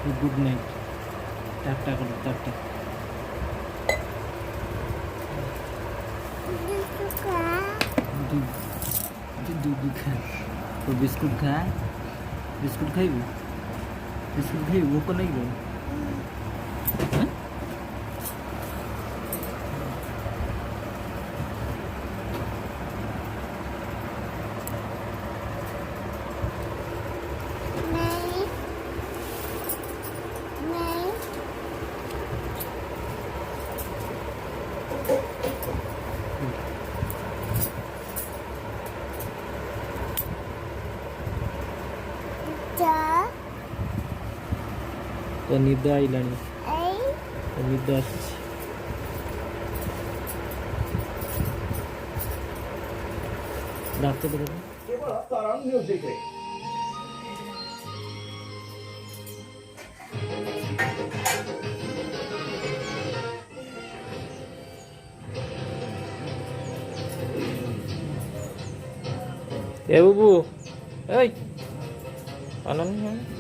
good night tata করো tata দুধ খা তো বিস্কুট খা বিস্কুট খাইবু বিস্কুট খাইবু ভোক লাগবে হ্যাঁ तो निद्रा आइलानी तो निद्रा आसुची डाक्टर बदल केवळ तारण म्युझिक रे ए बुबू ए आनंद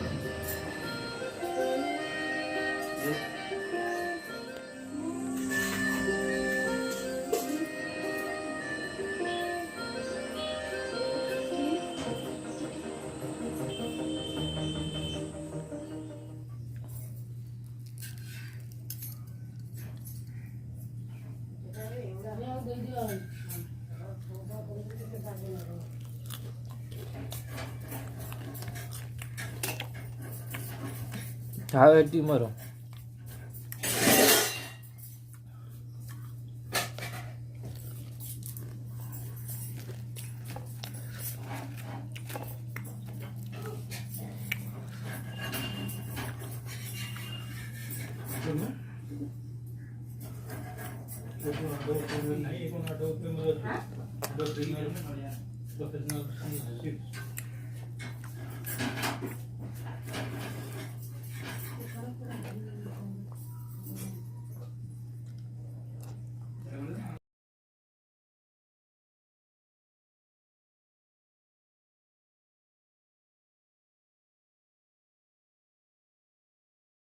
हाँ एटी मारो नहीं